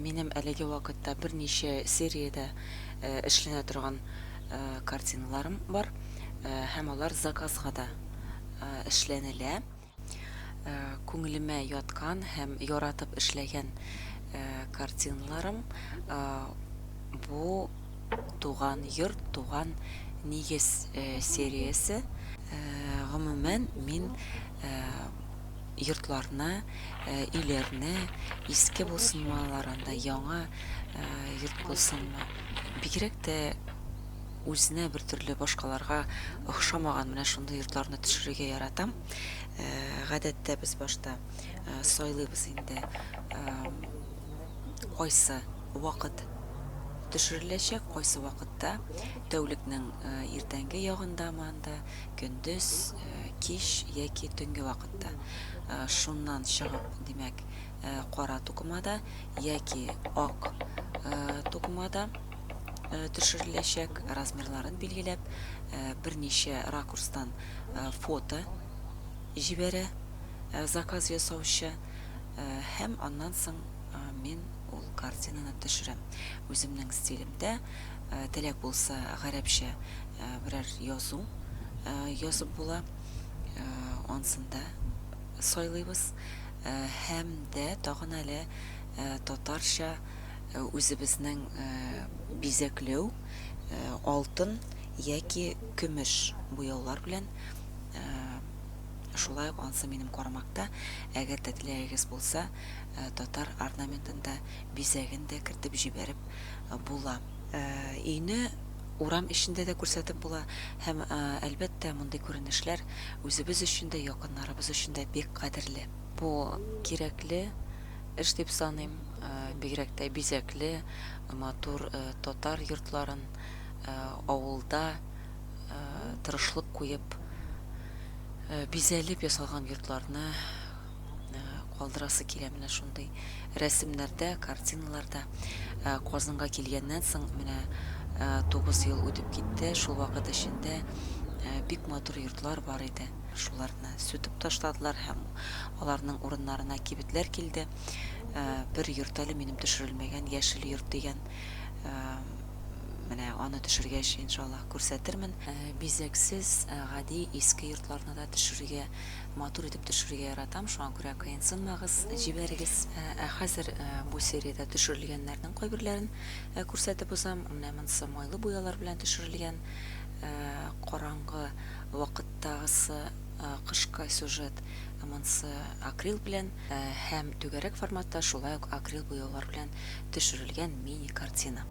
минем әлеге вакытта берничә сериядә эшләнә торган картиналарым бар, һәм алар заказга да эшләнелә. Күңелемә яткан һәм яратып эшләгән картиналарым бу Туган йорт, туган нигез сериясе. Гомумән мин йортларны, өйләрне иске булсынмы, алар анда яңа йорт булсынмы, бигрәк тә үзенә бертөрле башкаларга охшамаган менә шундый йортларны төшерергә яратам. Гадәттә без башта сайлыйбыз инде кайсы вакыт төшереләчәк, кайсы вакытта, тәүлекнең иртәнге ягындамы анда, көндез, кич яки төнге вакытта. Шуннан чыгып, димәк, кара тукымада яки ак тукымада төшереләчәк, размерларын билгеләп, берничә ракурстан фото җибәрә заказ ясаучы, һәм аннан соң мин ул картинаны төшерәм. Үземнең стилемдә, теләк булса гарәпчә берәр язу язып була, ансында сайлыйбыз, һәм дә тагын әле татарча үзебезнең бизәкләү, алтын яки көмеш буяулар белән шулай ук ансы минем карамакта, әгәр дә теләгегез булса, татар орнаментында бизәген дә кертеп җибәреп була. Өйне урам эчендә дә күрсәтеп була, һәм әлбәттә мондый күренешләр үзебез өчен дә, якыннарыбыз өчен дә бик кадерле. Бу кирәкле эш дип саныйм, бигрәк тә бизәкле, матур татар йортларын авылда тырышлык куеп бизәлеп ясалган йортларны калдырасы килә менә шундый рәсемнәрдә, картиналарда. Казанга килгәннән соң менә 9 ел үтеп китте. Шул вакыт эчендә бик матур йортлар бар иде. Шуларны сүтеп таштадылар һәм аларның урыннарына кибетләр килде. Бер йорт әле минем төшерелмәгән, яшел йорт дигән, менә аны төшергәч, иншаллах, күрсәтермен. Бизәксез, гади иске йортларны да төшерергә, матур итеп төшерергә яратам. Шуңа күрә кыенсынмагыз, җибәрегез. Хәзер бу сериядә төшерелгәннәрнең кайберләрен күрсәтеп узам. Менә монысы майлы буялар белән төшерелгән, караңгы вакыттагысы кышкы сюжет, монысы акрил белән, һәм түгәрәк форматта шулай ук акрил буяулар белән төшерелгән мини картина.